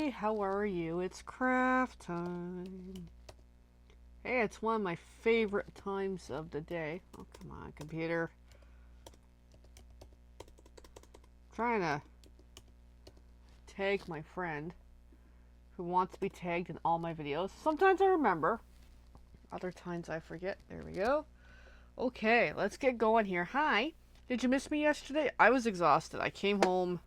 Hey, how are you? It's craft time. Hey, it's one of my favorite times of the day. Oh, come on, computer. I'm trying to tag my friend who wants to be tagged in all my videos. Sometimes I remember, other times I forget. There we go. Okay, let's get going here. Hi. Did you miss me yesterday? I was exhausted. I came home.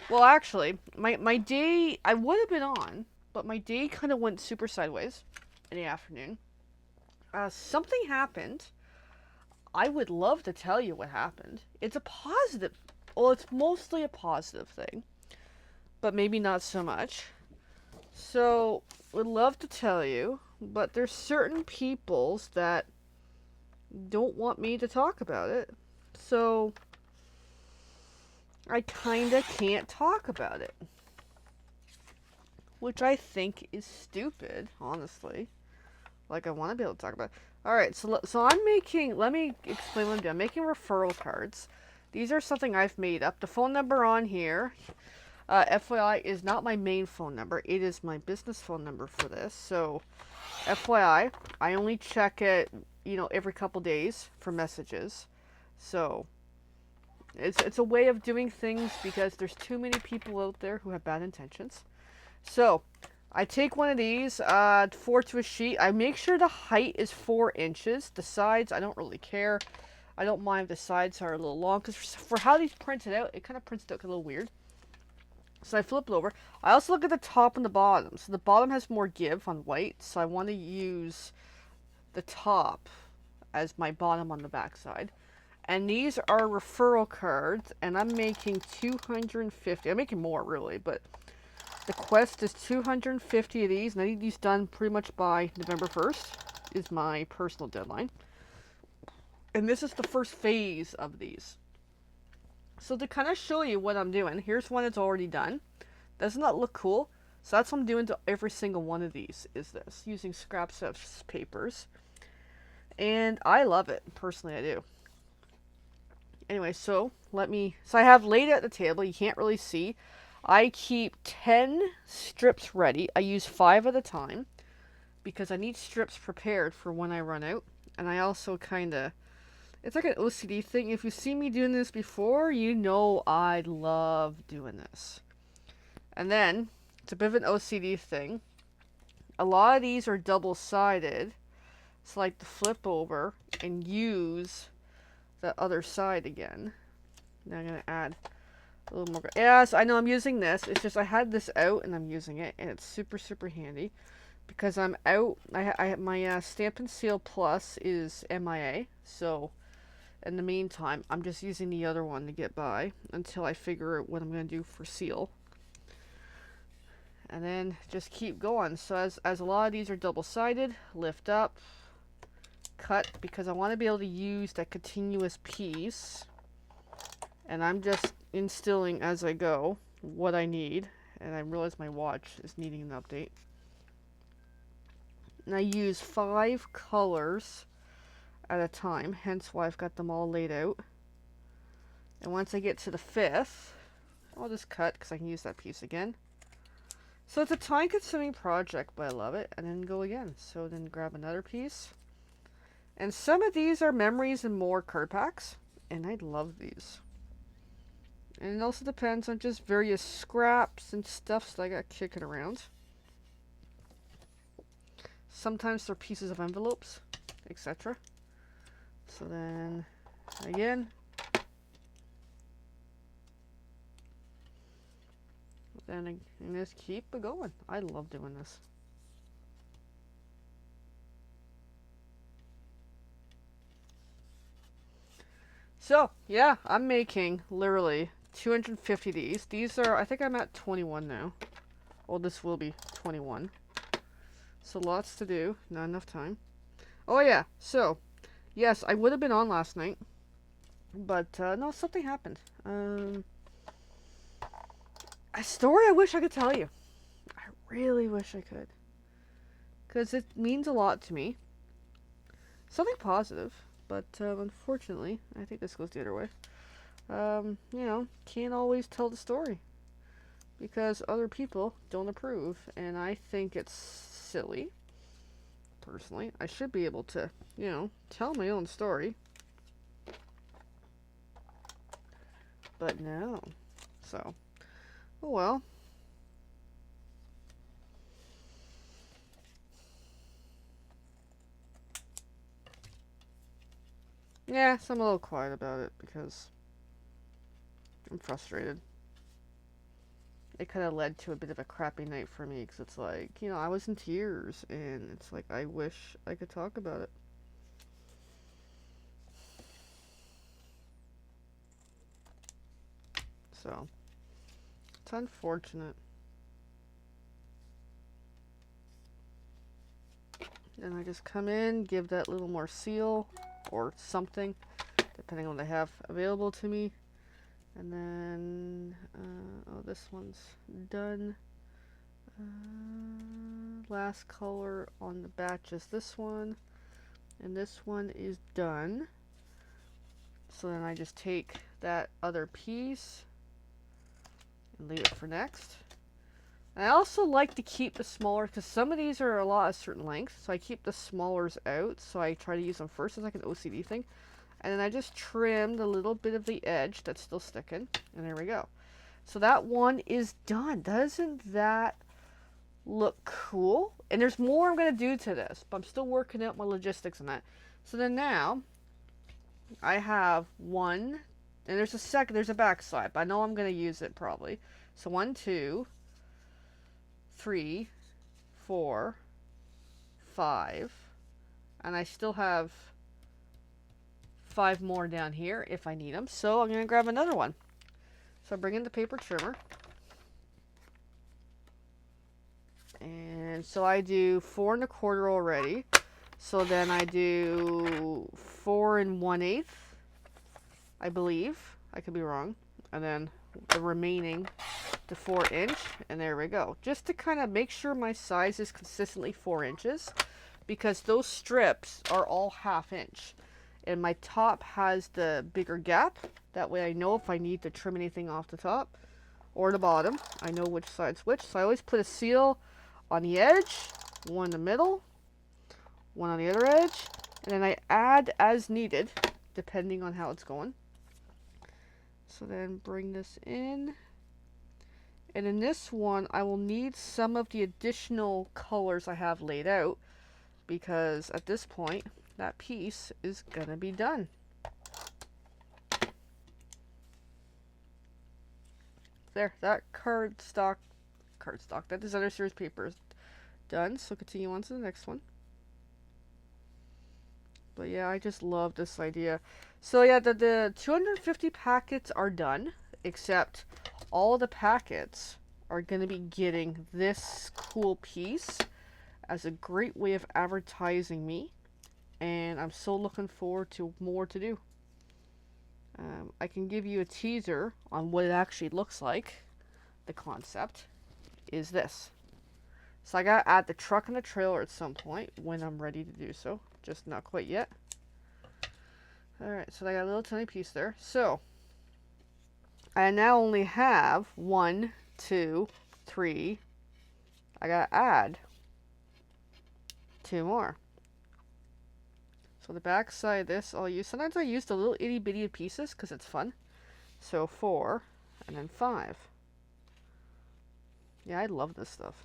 Well, actually, my day, I would have been on, but my day kind of went super sideways in the afternoon. Something happened. I would love to tell you what happened. It's a positive. Well, it's mostly a positive thing, but maybe not so much. So, would love to tell you, but there's certain peoples that don't want me to talk about it. So, I kinda can't talk about it. Which I think is stupid, honestly. Like, I want to be able to talk about it. Alright, so I'm making, let me explain what I'm doing. I'm making referral cards. These are something I've made up. The phone number on here, FYI, is not my main phone number. It is my business phone number for this. So, FYI, I only check it, every couple days for messages. So, it's a way of doing things because there's too many people out there who have bad intentions. So, I take one of these, 4 to a sheet. I make sure the height is 4 inches. The sides, I don't really care. I don't mind if the sides are a little long, because for how these printed out, it kind of prints out a little weird. So I flip it over. I also look at the top and the bottom. So the bottom has more give on white, so I want to use the top as my bottom on the back side. And these are referral cards, and I'm making 250. I'm making more, really, but the quest is 250 of these, and I need these done pretty much by November 1st, is my personal deadline. And this is the first phase of these. So to kind of show you what I'm doing, here's one that's already done. Doesn't that look cool? So that's what I'm doing to every single one of these, is this, using scraps of papers. And I love it, personally I do. Anyway, so I have laid out the table, you can't really see. I keep 10 strips ready. I use 5 at a time because I need strips prepared for when I run out. And I also it's like an OCD thing. If you've seen me doing this before, you know I love doing this. And then, it's a bit of an OCD thing. A lot of these are double-sided. So I like to flip over and use the other side again. Now I'm going to add a little more. Yes, I know I'm using this. It's just I had this out and I'm using it, and it's super, super handy because I'm out. My Stamp and Seal Plus is MIA, so in the meantime, I'm just using the other one to get by until I figure out what I'm going to do for seal. And then just keep going. So as a lot of these are double-sided, lift up, cut, because I want to be able to use that continuous piece. And I'm just instilling as I go what I need. And I realize my watch is needing an update. And I use 5 colors at a time, hence why I've got them all laid out. And once I get to the 5th, I'll just cut because I can use that piece again. So it's a time-consuming project, but I love it. And then go again. So then grab another piece. And some of these are memories and more card packs. And I love these. And it also depends on just various scraps and stuffs that I got kicking around. Sometimes they're pieces of envelopes, etc. So then, again. Then and just keep it going. I love doing this. So, yeah, I'm making literally 250 of these. These are, I think I'm at 21 now. Well, this will be 21. So lots to do, not enough time. Oh yeah, so, yes, I would have been on last night. But, no, something happened. A story I wish I could tell you. I really wish I could. Because it means a lot to me. Something positive. But, unfortunately, I think this goes the other way. Can't always tell the story. because other people don't approve, and I think it's silly. Personally, I should be able to, you know, tell my own story. But no. So, oh well. Yeah, so I'm a little quiet about it because I'm frustrated. It kind of led to a bit of a crappy night for me because it's like, you know, I was in tears and it's like, I wish I could talk about it. So, it's unfortunate. And I just come in, give that little more seal or something, depending on what I have available to me. And then, oh, this one's done. Last color on the batch is this one. And this one is done. So then I just take that other piece and leave it for next. I also like to keep the smaller, because some of these are a lot of certain lengths, so I keep the smallers out, so I try to use them first as like an OCD thing. And then I just trimmed a little bit of the edge that's still sticking, and there we go. So that one is done. Doesn't that look cool? And there's more I'm going to do to this, but I'm still working out my logistics on that. So then now, I have one, and there's a back side, but I know I'm going to use it probably. So 1, 2, 3, 4, 5, and I still have 5 more down here if I need them. So I'm going to grab another one. So I bring in the paper trimmer. And so I do 4 1/4 already. So then I do 4 1/8, I believe. I could be wrong. And then the remaining to 4 inch, and there we go. Just to kind of make sure my size is consistently 4 inches, because those strips are all 1/2 inch. And my top has the bigger gap. That way I know if I need to trim anything off the top or the bottom, I know which side's which. So I always put a seal on the edge, one in the middle, one on the other edge, and then I add as needed, depending on how it's going. So then bring this in. And in this one, I will need some of the additional colors I have laid out, because at this point, that piece is going to be done. There, that cardstock, that designer series paper is done. So continue on to the next one. But yeah, I just love this idea. So yeah, the 250 packets are done, except all the packets are going to be getting this cool piece as a great way of advertising me. And I'm so looking forward to more to do. I can give you a teaser on what it actually looks like. The concept is this. So I gotta add the truck and the trailer at some point when I'm ready to do so. Just not quite yet. Alright, so I got a little tiny piece there. So I now only have 1, 2, 3. I gotta add 2 more. So the back side of this I'll use. Sometimes I use the little itty bitty pieces because it's fun. So 4 and then 5. Yeah, I love this stuff.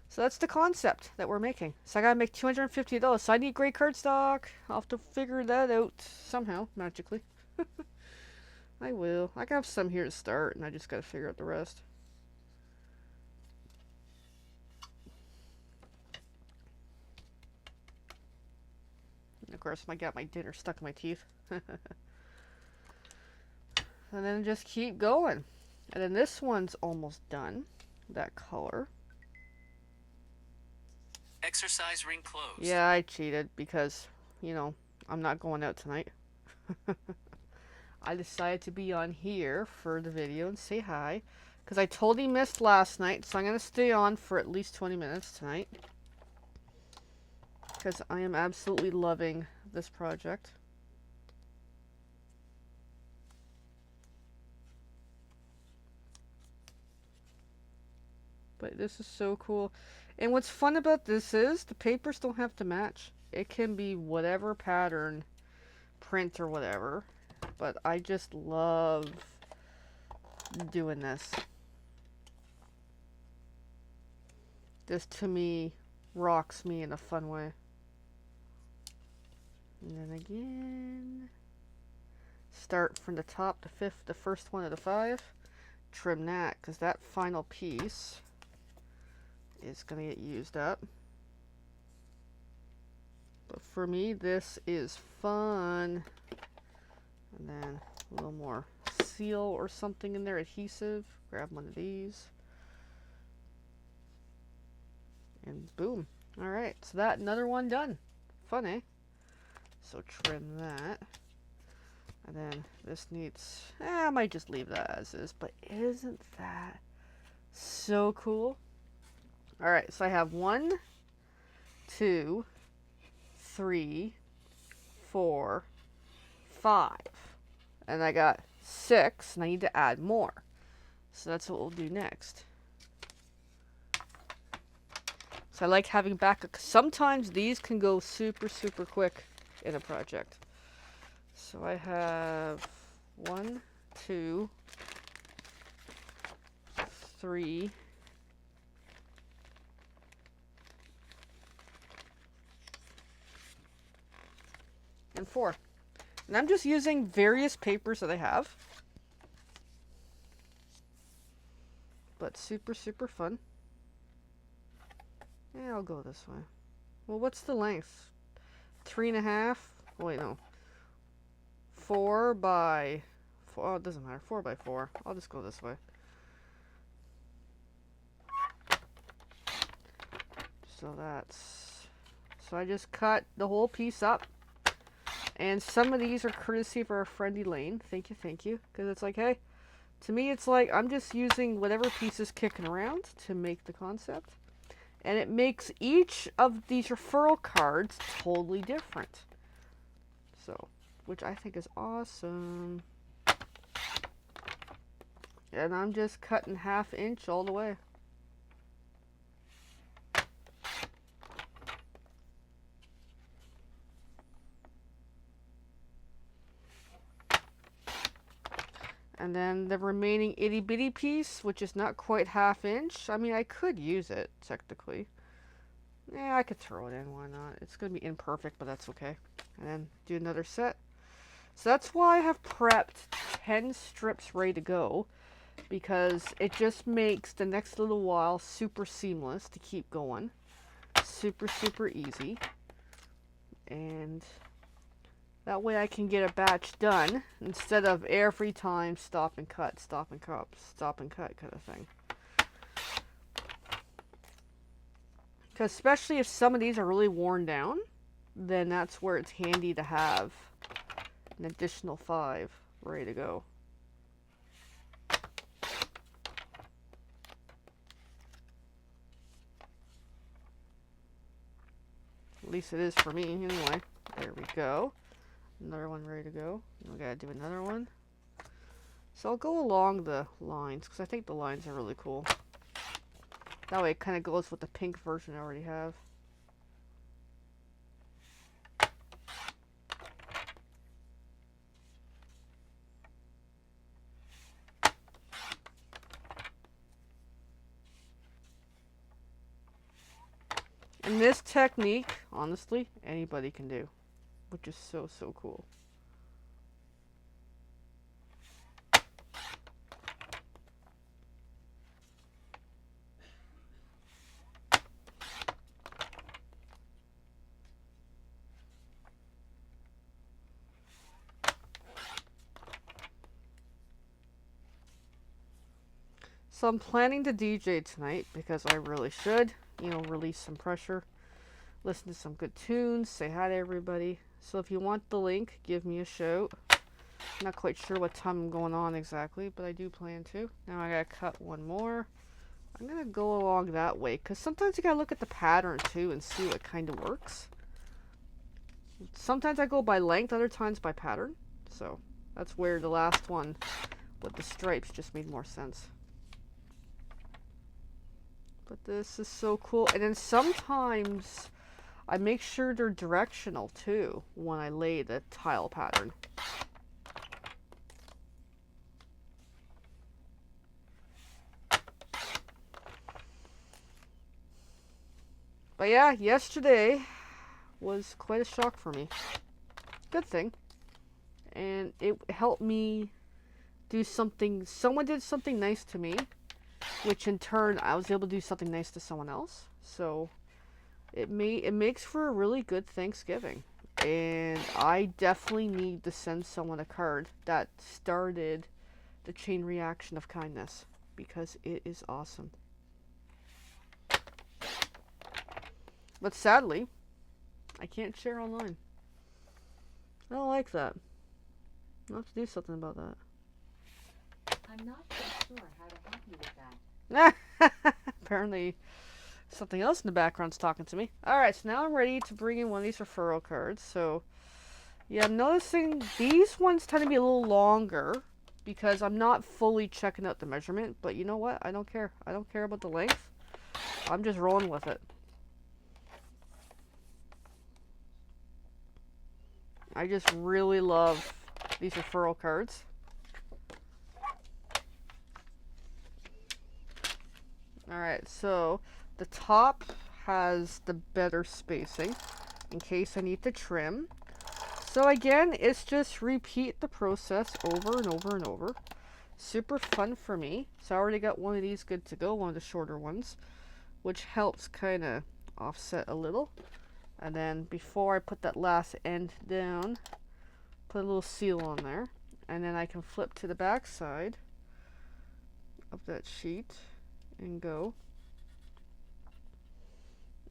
So that's the concept that we're making. So I gotta make 250 of those. So I need great cardstock. I'll have to figure that out somehow, magically. I will. I have some here to start, and I just gotta figure out the rest. And of course, I got my dinner stuck in my teeth. And then just keep going. And then this one's almost done. That color. Exercise ring closed. Yeah, I cheated because, you know, I'm not going out tonight. I decided to be on here for the video and say hi. Because I totally missed last night, so I'm going to stay on for at least 20 minutes tonight. Because I am absolutely loving this project. But this is so cool. And what's fun about this is the papers don't have to match. It can be whatever pattern, print or whatever. But I just love doing this. This to me rocks me in a fun way. And then again, start from the top, the first one of the 5. Trim that, because that final piece is going to get used up. But for me, this is fun. And then a little more seal or something in there, adhesive. Grab one of these. And boom. Alright, so that, another one done. Fun, eh? So trim that. And then this needs, I might just leave that as is, but isn't that so cool? Alright, so I have 1, 2, 3, 4, 5. And I got 6, and I need to add more. So that's what we'll do next. So I like having backup. Sometimes these can go super, super quick in a project. So I have 1, 2, 3, and 4. And I'm just using various papers that I have. But super, super fun. Yeah, I'll go this way. Well, what's the length? 3.5? Oh, wait, no. 4 by 4. Oh, it doesn't matter. 4 by 4. I'll just go this way. So that's... So I just cut the whole piece up. And some of these are courtesy of our friend Elaine. Thank you, thank you. Because it's like, hey, to me it's like I'm just using whatever piece is kicking around to make the concept. And it makes each of these referral cards totally different. So, which I think is awesome. And I'm just cutting 1/2 inch all the way. And then the remaining itty bitty piece, which is not quite 1/2 inch. I mean, I could use it, technically. Yeah, I could throw it in, why not? It's going to be imperfect, but that's okay. And then do another set. So that's why I have prepped 10 strips ready to go. Because it just makes the next little while super seamless to keep going. Super, super easy. And that way I can get a batch done instead of every time stop and cut, stop and cut, stop and cut kind of thing. Because especially if some of these are really worn down, then that's where it's handy to have an additional 5 ready to go. At least it is for me anyway. There we go. Another one ready to go. We gotta do another one. So I'll go along the lines because I think the lines are really cool. That way it kind of goes with the pink version I already have. And this technique, honestly, anybody can do, which is so, so cool. So I'm planning to DJ tonight because I really should, you know, release some pressure, listen to some good tunes, say hi to everybody. So if you want the link, give me a shout. I'm not quite sure what time I'm going on exactly, but I do plan to. Now I gotta cut one more. I'm gonna go along that way because sometimes you gotta look at the pattern too and see what kind of works. Sometimes I go by length, other times by pattern. So that's where the last one with the stripes just made more sense. But this is so cool. And then sometimes I make sure they're directional too when I lay the tile pattern. But yeah, yesterday was quite a shock for me. Good thing. And it helped me do something. Someone did something nice to me, which in turn I was able to do something nice to someone else. So it makes for a really good Thanksgiving. And I definitely need to send someone a card that started the chain reaction of kindness, because it is awesome. But sadly, I can't share online. I don't like that. I'll have to do something about that. I'm not so sure how to help you with that. Apparently, something else in the background's talking to me. Alright, so now I'm ready to bring in one of these referral cards. So, yeah, I'm noticing these ones tend to be a little longer because I'm not fully checking out the measurement. But you know what? I don't care. I don't care about the length. I'm just rolling with it. I just really love these referral cards. Alright, so the top has the better spacing in case I need to trim. So again, it's just repeat the process over and over and over. Super fun for me. So I already got one of these good to go, one of the shorter ones, which helps kind of offset a little. And then before I put that last end down, put a little seal on there. And then I can flip to the back side of that sheet and go.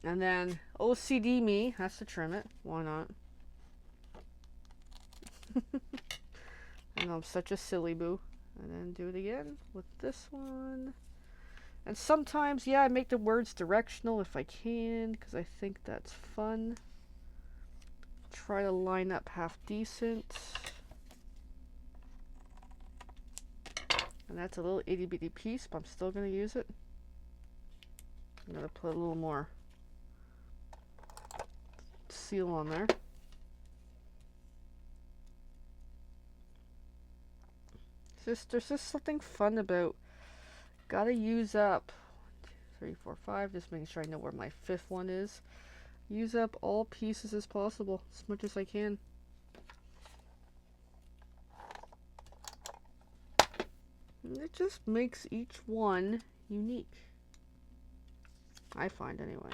And then OCD me has to trim it. Why not? I know I'm such a silly boo. And then do it again with this one. And sometimes, yeah, I make the words directional if I can, because I think that's fun. Try to line up half decent. And that's a little itty bitty piece, but I'm still going to use it. I'm going to put a little more seal on there. There's just something fun about, gotta use up 1, 2, 3, 4, 5, just making sure I know where my fifth one is. Use up all pieces as possible, as much as I can. And it just makes each one unique, I find anyway.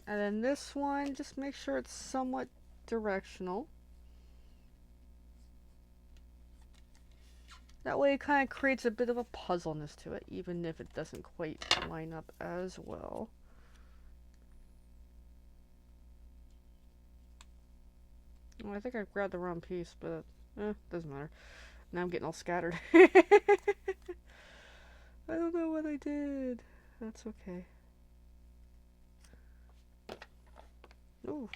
And then this one, just make sure it's somewhat directional. That way it kind of creates a bit of a puzzleness to it, even if it doesn't quite line up as well. Well, I think I grabbed the wrong piece, but doesn't matter. Now I'm getting all scattered. I don't know what I did. That's okay. Ooh.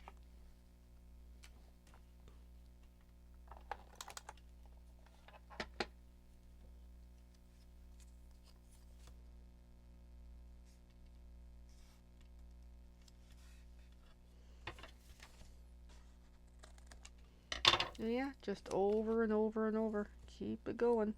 Yeah, just over and over and over. Keep it going.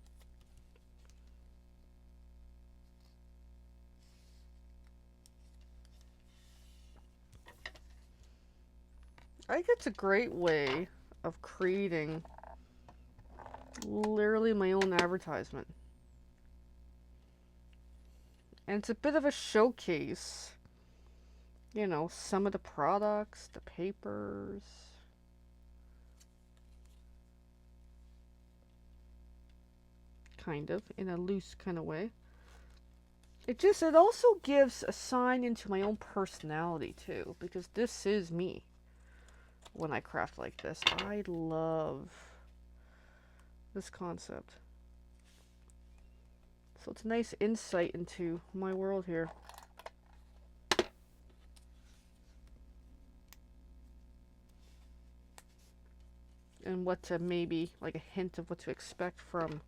I think it's a great way of creating literally my own advertisement. And it's a bit of a showcase. You know, some of the products, the papers. Kind of, in a loose kind of way. It also gives a sign into my own personality too, because this is me when I craft like this. I love this concept. So it's a nice insight into my world here. And what to maybe, like a hint of what to expect from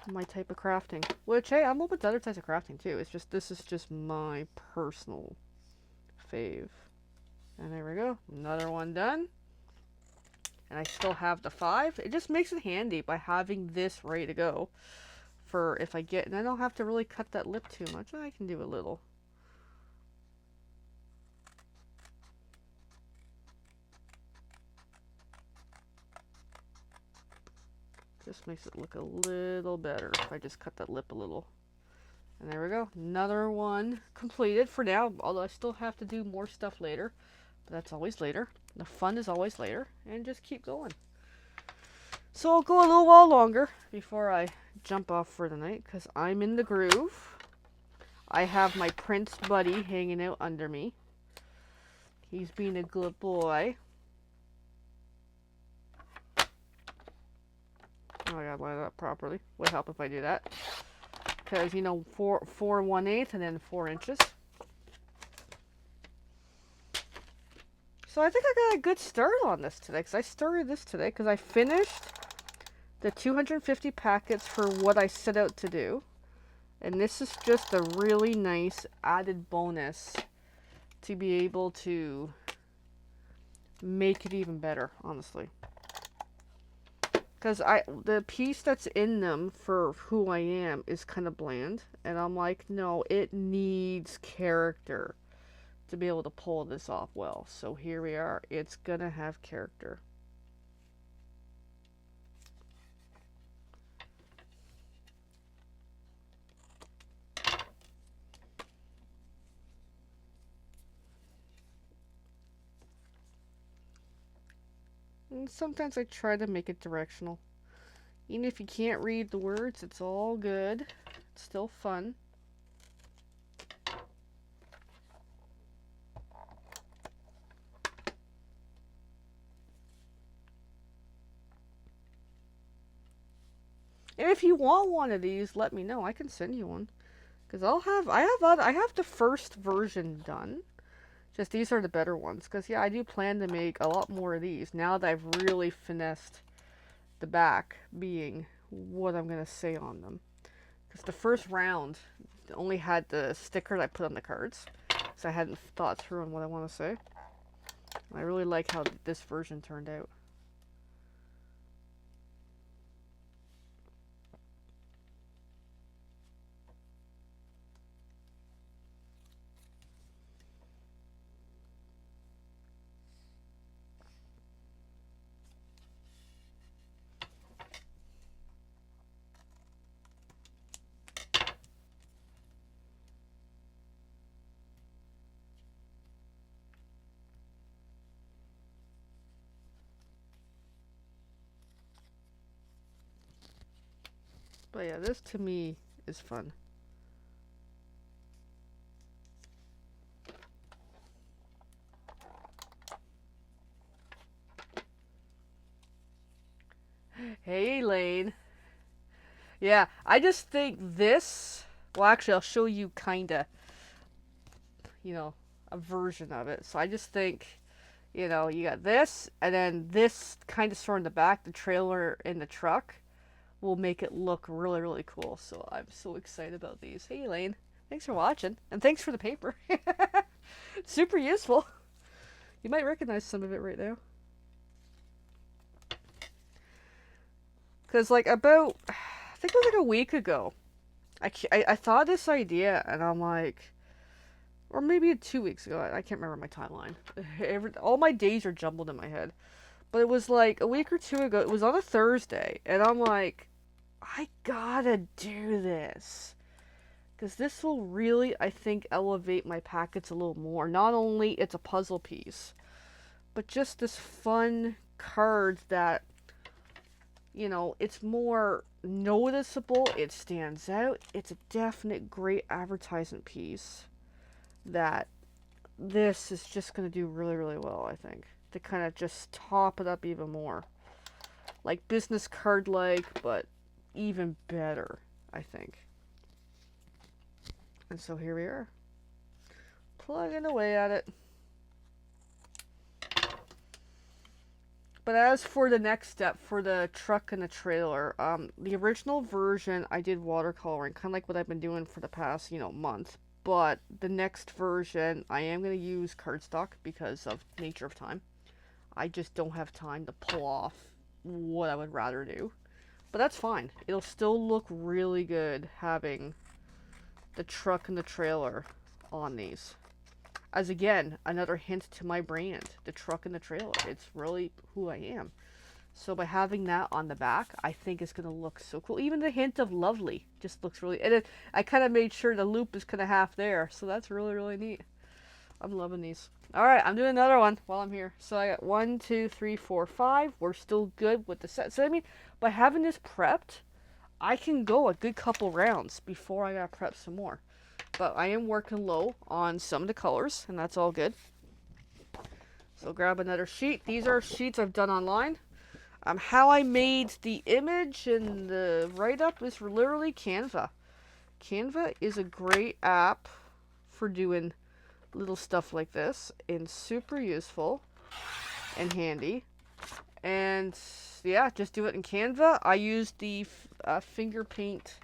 my type of crafting. Which, hey, I'm open to other types of crafting too. It's just, this is just my personal fave. And there we go. Another one done. And I still have the 5. It just makes it handy by having this ready to go. For if I get, and I don't have to really cut that lip too much. I can do a little. Just makes it look a little better if I just cut that lip a little. And there we go. Another one completed for now, although I still have to do more stuff later. But that's always later. The fun is always later. And just keep going. So I'll go a little while longer before I jump off for the night, because I'm in the groove. I have my prince buddy hanging out under me. He's being a good boy. Oh, I gotta line it up properly. Would help if I do that. Because, you know, 4 1/8 and then 4 inches. So I think I got a good start on this today. Because I started this today because I finished the 250 packets for what I set out to do. And this is just a really nice added bonus to be able to make it even better, honestly. Because the piece that's in them for who I am is kind of bland. And I'm like, no, it needs character to be able to pull this off well. So here we are. It's going to have character. And sometimes I try to make it directional. Even if you can't read the words, it's all good. It's still fun. And if you want one of these, let me know. I can send you one. Because I have the first version done. Just these are the better ones. Because, yeah, I do plan to make a lot more of these. Now that I've really finessed the back being what I'm going to say on them. Because the first round only had the sticker that I put on the cards. So I hadn't thought through on what I want to say. I really like how this version turned out. But yeah, this to me is fun. Hey, Lane. Yeah, I just think this... Well, actually, I'll show you kinda, you know, a version of it. So I just think, you know, you got this, and then this kind of sort in the back, the trailer in the truck, will make it look really, really cool. So I'm so excited about these. Hey, Elaine. Thanks for watching. And thanks for the paper. Super useful. You might recognize some of it right now. Because, like, about, I think it was like a week ago, I thought of this idea, and I'm like, or maybe 2 weeks ago, I can't remember my timeline. All my days are jumbled in my head. But it was like a week or 2 ago, it was on a Thursday, and I'm like, I gotta do this. Because this will really, I think, elevate my packets a little more. Not only it's a puzzle piece, but just this fun card that, you know, it's more noticeable. It stands out. It's a definite great advertisement piece that this is just going to do really, really well, I think. To kind of just top it up even more. Like business card-like, but even better. I think. And so here we are, plugging away at it. But as for the next step, for the truck and the trailer, the original version I did watercoloring, kind of like what I've been doing for the past, month. But the next version, I am going to use cardstock because of nature of time. I just don't have time to pull off what I would rather do. But that's fine. It'll still look really good having the truck and the trailer on these. As again, another hint to my brand, the truck and the trailer. It's really who I am. So by having that on the back, I think it's going to look so cool. Even the hint of lovely just looks really... And I kind of made sure the loop is kind of half there. So that's really, really neat. I'm loving these. Alright, I'm doing another one while I'm here. So I got 1, 2, 3, 4, 5. We're still good with the set. So I mean, by having this prepped, I can go a good couple rounds before I gotta prep some more. But I am working low on some of the colors, and that's all good. So grab another sheet. These are sheets I've done online. How I made the image and the write-up is literally Canva. Canva is a great app for doing little stuff like this, and super useful and handy. And yeah, just do it in Canva. I use the finger paint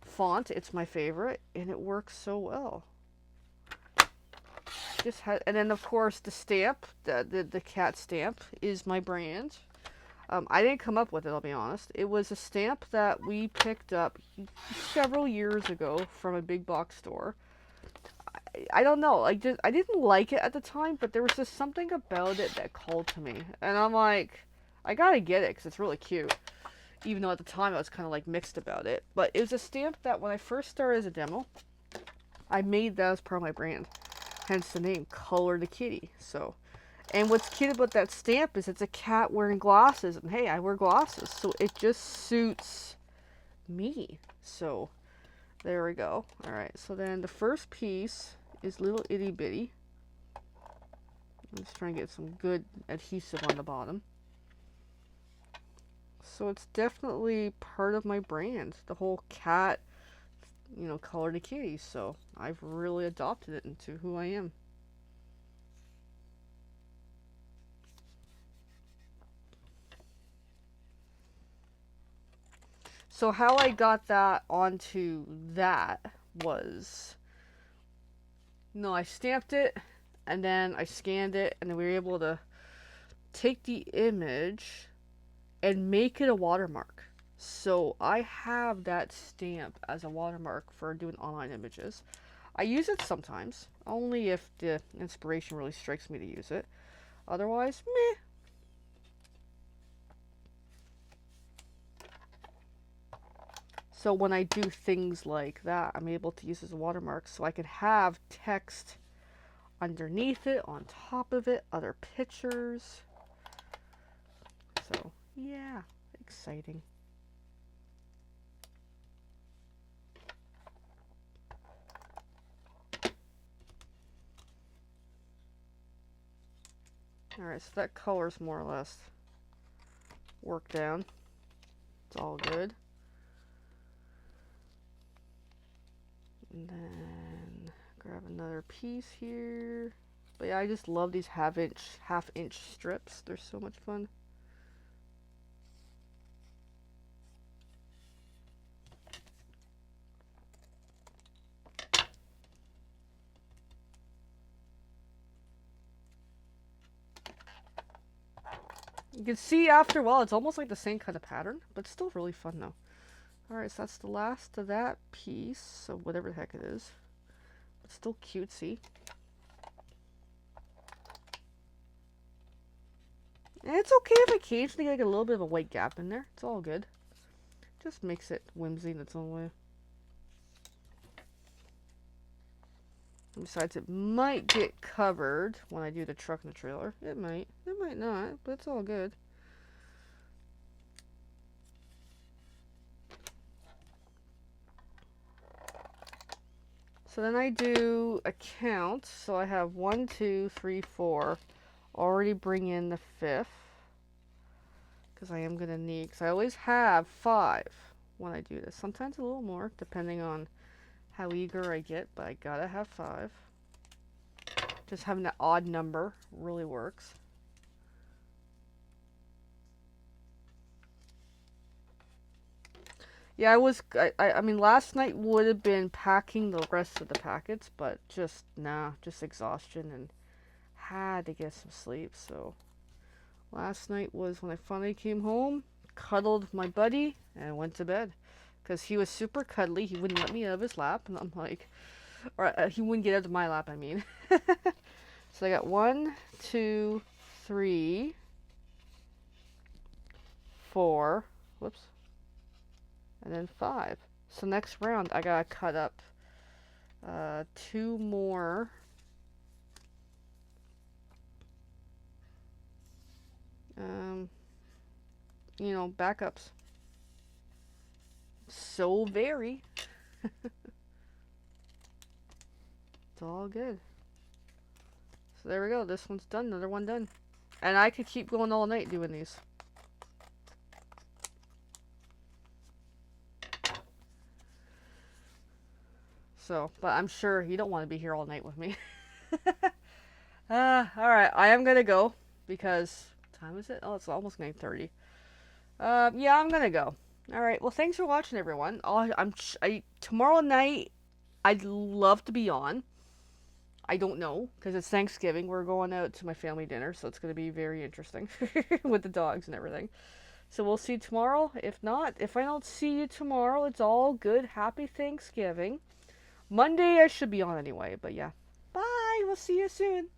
font. It's my favorite, and it works so well. And then of course the stamp, the cat stamp is my brand. I didn't come up with it, I'll be honest. It was a stamp that we picked up several years ago from a big box store. I don't know, I didn't like it at the time, but there was just something about it that called to me. And I'm like, I gotta get it because it's really cute. Even though at the time I was kind of like mixed about it. But it was a stamp that when I first started as a demo, I made that as part of my brand. Hence the name, Color the Kitty. So, and what's cute about that stamp is it's a cat wearing glasses. And hey, I wear glasses. So it just suits me. So, there we go. Alright, so then the first piece is little itty bitty. I'm just trying to get some good adhesive on the bottom. So it's definitely part of my brand. The whole cat, color the kitty. So I've really adopted it into who I am. So how I got that onto that was, I stamped it and then I scanned it, and then we were able to take the image and make it a watermark. So I have that stamp as a watermark for doing online images. I use it sometimes, only if the inspiration really strikes me to use it. Otherwise, meh. So when I do things like that, I'm able to use it as a watermark so I can have text underneath it, on top of it, other pictures. So, yeah, exciting. Alright, so that color's more or less worked down. It's all good. And then grab another piece here. But yeah, I just love these half inch strips. They're so much fun. You can see after a while it's almost like the same kind of pattern, but still really fun though. Alright, so that's the last of that piece of whatever the heck it is. It's still cutesy. And it's okay if occasionally I get a little bit of a white gap in there. It's all good. Just makes it whimsy in its own way. And besides, it might get covered when I do the truck and the trailer. It might. It might not, but it's all good. So then I do a count. So I have 1, 2, 3, 4. Already bring in the 5th. Because I am going to need, because I always have 5. when I do this. Sometimes a little more, depending on how eager I get, but I gotta have 5. Just having that odd number really works. Yeah, I mean, last night would have been packing the rest of the packets, but just, nah, just exhaustion and had to get some sleep, so. Last night was when I finally came home, cuddled my buddy, and went to bed. Because he was super cuddly, he wouldn't let me out of his lap, and I'm like, or he wouldn't get out of my lap, I mean. So I got 1, 2, 3, 4, whoops, and then 5. So next round, I gotta cut up 2 more. You know, backups. So very. It's all good. So there we go. This one's done. Another one done. And I could keep going all night doing these. So, but I'm sure you don't want to be here all night with me. Alright. I am going to go because, what time is it? Oh, it's almost 9:30. Yeah, I'm going to go. Alright. Well, thanks for watching, everyone. Tomorrow night, I'd love to be on. I don't know, because it's Thanksgiving. We're going out to my family dinner, so it's going to be very interesting with the dogs and everything. So we'll see you tomorrow. If not, if I don't see you tomorrow, it's all good. Happy Thanksgiving. Monday I should be on anyway, but yeah. Bye. We'll see you soon.